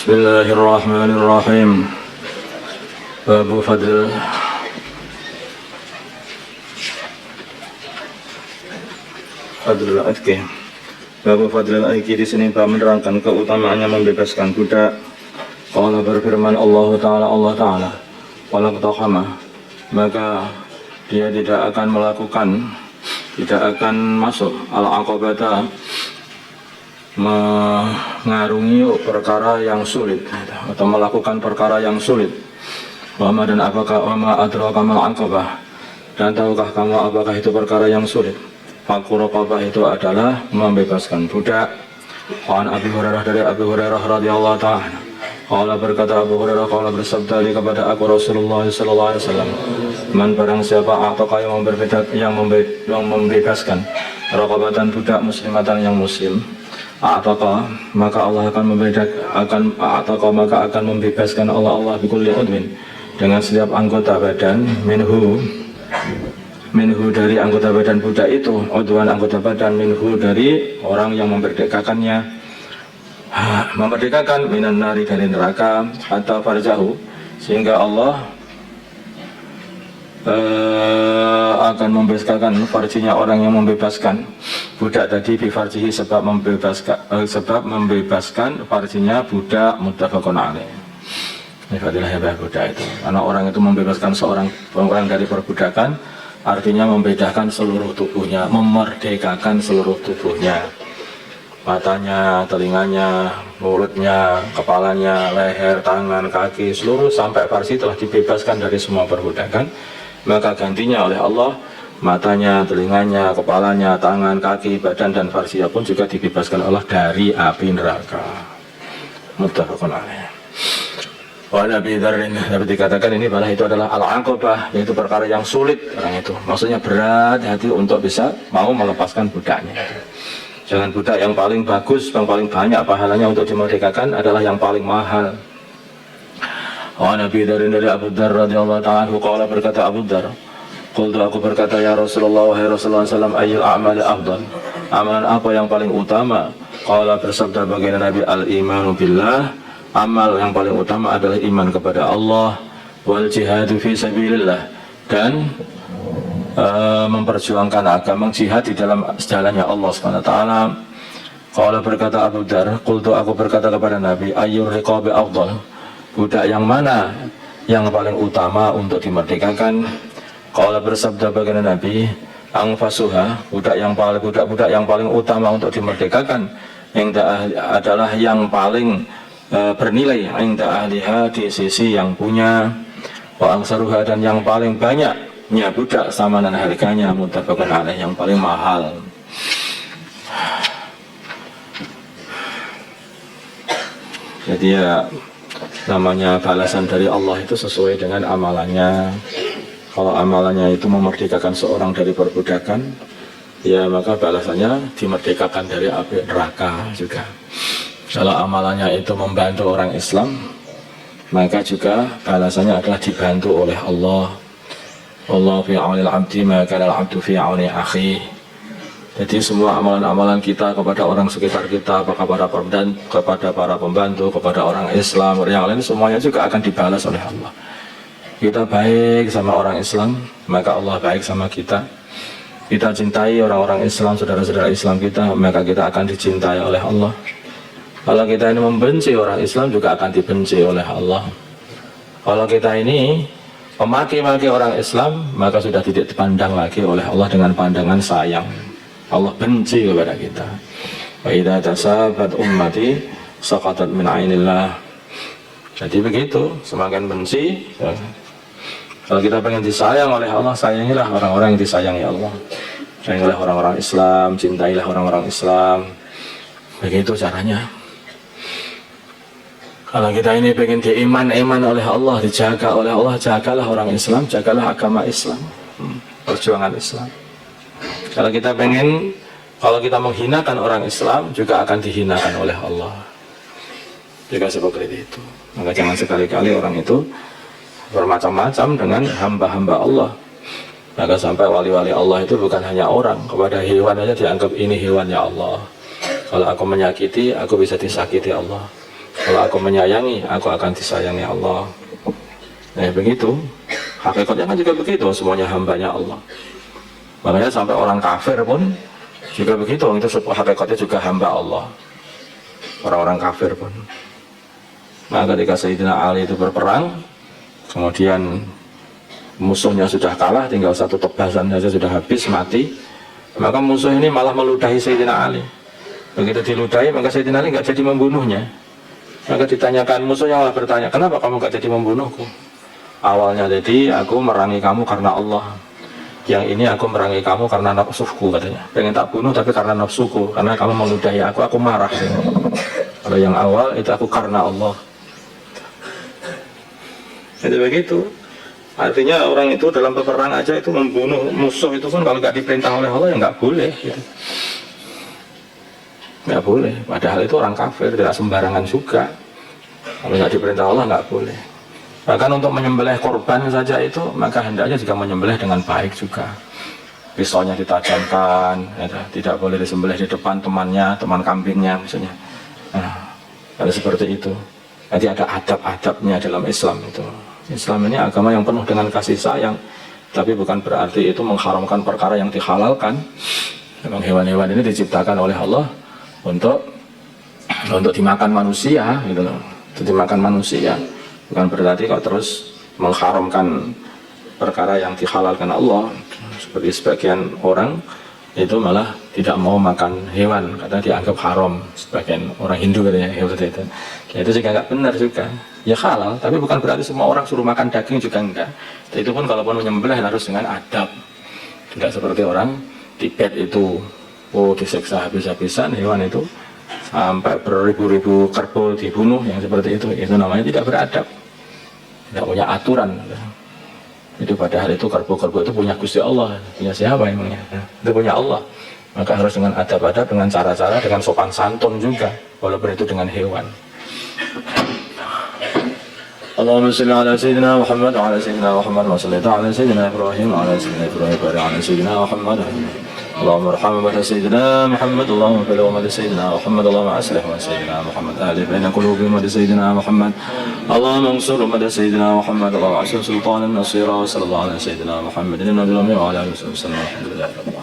Bismillahirrahmanirrahim. Babu Fadl Al-Aiki. Babu Fadl Al-Aiki di sini menerangkan keutamaannya membebaskan budak. Allah berfirman Allah Ta'ala walau taqama, maka dia tidak akan masuk al-aqabata, mengarungi perkara yang sulit atau melakukan perkara yang sulit. Wama dan apakah wama adraka mal aqabah, dan tahukah kamu apakah itu perkara yang sulit? Fakku raqabah itu adalah membebaskan budak. Wan Abi Hurairah, dari Abi Hurairah radhiyallahu ta'ala, qala berkata Abu Hurairah, qala bersabda kepada aku Rasulullah sallallahu alaihi wasallam, man barang siapa ataka yang membebaskan raqabatan budak muslimatan yang muslim, ataka maka Allah akan membebaskan Allah bikulli udwin, dengan setiap anggota badan, minhu dari anggota badan budak itu, udwan anggota badan, minhu dari orang yang memerdekakannya, memerdekakan minan nari dari neraka, atau farjahu, sehingga Allah akan membebaskan farjinya orang yang membebaskan budak tadi, bifarjihi sebab membebaskan farjinya budak, muttafaqun alaih. Ini fadilah hebat budak itu, karena orang itu membebaskan seorang orang dari perbudakan, artinya membebaskan seluruh tubuhnya, memerdekakan seluruh tubuhnya, matanya, telinganya, mulutnya, kepalanya, leher, tangan, kaki, seluruh sampai farji telah dibebaskan dari semua perbudakan. Maka gantinya oleh Allah, matanya, telinganya, kepalanya, tangan, kaki, badan, dan farjinya pun juga dibebaskan Allah dari api neraka. Muttafaqun alaih. Wa Nabi Dzarrin, dapat dikatakan ini itu adalah al-aqabah, yaitu perkara yang sulit orang itu. Maksudnya berat hati untuk bisa mau melepaskan budaknya. Jangan budak yang paling bagus, yang paling banyak pahalanya untuk dimerdekakan adalah yang paling mahal. Nabi dari Abu Dzar radhiyallahu ta'ala, qala berkata Abu Dzar, qultu aku berkata ya Rasulullah, wahai Rasulullah sallallahu alaihi wasallam, ayyul a'mali afdal, amalan apa yang paling utama? Qala bersabda baginda Nabi, al-imanu billah, amal yang paling utama adalah iman kepada Allah, wal jihadu fi sabilillah, dan memperjuangkan agama, jihad di dalam jalannya Allah Subhanahu wa taala. Qala berkata Abu Dzar, qultu aku berkata kepada Nabi, ayyur riqabi afdal, budak yang mana yang paling utama untuk dimerdekakan? Qala bersabda baginda Nabi, angfasuha, budak yang paling utama untuk dimerdekakan adalah yang paling bernilai inda ahliha, di sisi yang punya, wa angsaruha, dan yang paling banyaknya budak sama dengan harganya, muttafaqun alaih, yang paling mahal. Jadi ya, namanya balasan dari Allah itu sesuai dengan amalannya. Kalau amalannya itu memerdekakan seorang dari perbudakan, ya maka balasannya dimerdekakan dari api neraka juga. Kalau amalannya itu membantu orang Islam, maka juga balasannya adalah dibantu oleh Allah. Allah fi aunil abdi ma kana al-abdu fi auni akhi. Jadi semua amalan-amalan kita kepada orang sekitar kita, kepada para pembantu, kepada orang Islam, yang lain, semuanya juga akan dibalas oleh Allah. Kita baik sama orang Islam, maka Allah baik sama kita. Kita cintai orang-orang Islam, saudara-saudara Islam kita, maka kita akan dicintai oleh Allah. Kalau kita ini membenci orang Islam, juga akan dibenci oleh Allah. Kalau kita ini memaki-maki orang Islam, maka sudah tidak dipandang lagi oleh Allah dengan pandangan sayang. Allah benci kepada kita. Wa idza tasabat ummati saqatat min ainillah. Jadi begitu, semakin benci ya. Kalau kita pengen disayang oleh Allah, sayangilah orang-orang yang disayangi Allah. Sayangilah orang-orang Islam, cintailah orang-orang Islam. Begitu caranya. Kalau kita ini pengen diiman oleh Allah, dijaga oleh Allah, jagalah orang Islam, jagalah agama Islam, perjuangan Islam. Kalau kita menghinakan orang Islam, juga akan dihinakan oleh Allah. Juga seperti itu. Maka jangan sekali-kali orang itu bermacam-macam dengan hamba-hamba Allah. Maka sampai wali-wali Allah itu bukan hanya orang, kepada hewan aja dianggap ini hewannya Allah. Kalau aku menyakiti, aku bisa disakiti Allah. Kalau aku menyayangi, aku akan disayangi Allah. Nah begitu. Hakikatnya kan juga begitu, semuanya hambanya Allah. Makanya sampai orang kafir pun juga begitu, itu hakikatnya juga hamba Allah. Orang-orang kafir pun. Nah ketika Sayyidina Ali itu berperang, kemudian musuhnya sudah kalah, tinggal satu tebasan saja sudah habis, mati. Maka musuh ini malah meludahi Sayyidina Ali. Begitu diludahi, maka Sayyidina Ali nggak jadi membunuhnya. Maka ditanyakan, musuhnya malah bertanya, kenapa kamu nggak jadi membunuhku? Awalnya jadi aku merangi kamu karena Allah. Yang ini aku merangi kamu karena nafsuku, katanya. Pengen tak bunuh tapi karena nafsuku, karena kamu meludahi aku marah. Kalau yang awal itu aku karena Allah. Jadi begitu. Artinya orang itu dalam peperang aja itu membunuh musuh itu pun kalau nggak diperintah oleh Allah ya nggak boleh gitu. Nggak boleh, padahal itu orang kafir, tidak sembarangan juga. Kalau nggak diperintah Allah nggak boleh. Bahkan untuk menyembelih korban saja itu, maka hendaknya juga menyembelih dengan baik juga. Pisaunya ditajamkan, ya, tidak boleh disembelih di depan temannya, teman kambingnya misalnya. Nah, kalau seperti itu. Jadi ada adab-adabnya dalam Islam itu. Islam ini agama yang penuh dengan kasih sayang, tapi bukan berarti itu mengharamkan perkara yang dihalalkan. Memang hewan-hewan ini diciptakan oleh Allah untuk dimakan manusia, gitu loh. Untuk dimakan manusia, bukan berarti kok terus mengharamkan perkara yang dihalalkan Allah. Seperti sebagian orang itu malah tidak mau makan hewan karena dianggap haram. Sebagian orang Hindu katanya seperti itu. Ya, itu juga nggak benar juga. Ya halal, tapi bukan berarti semua orang suruh makan daging juga enggak. Itu pun kalaupun menyembelih harus dengan adab. Tidak seperti orang Tibet itu, disiksa habis-habisan hewan itu sampai beribu-ribu kerbau dibunuh yang seperti itu. Itu namanya tidak beradab, tidak punya aturan. Itu padahal itu kerbau-kerbau itu punya Gusti Allah, punya siapa emangnya? Itu punya Allah. Maka harus dengan adab-adab, dengan cara-cara, dengan sopan santun juga, walaupun itu dengan hewan. Allahumma salli ala sayyidina Muhammad wa ala sayyidina Muhammad wa salli ala sayyidina Ibrahim wa ala sayyidina Ibrahim wa ala sayyidina Muhammad. Allahumma arham wa sayyidina Muhammad, Allahumma baligh wa sayyidina Muhammad, Allahumma aslih wa sayyidina Muhammad, alif baina qulubihim wa sayyidina Muhammad. Allahumma ansur wa sayyidina Muhammad, Allahumma asir sultanan nasira wa sallallahu ala sayyidina Muhammad wa ala alihi wa sallam.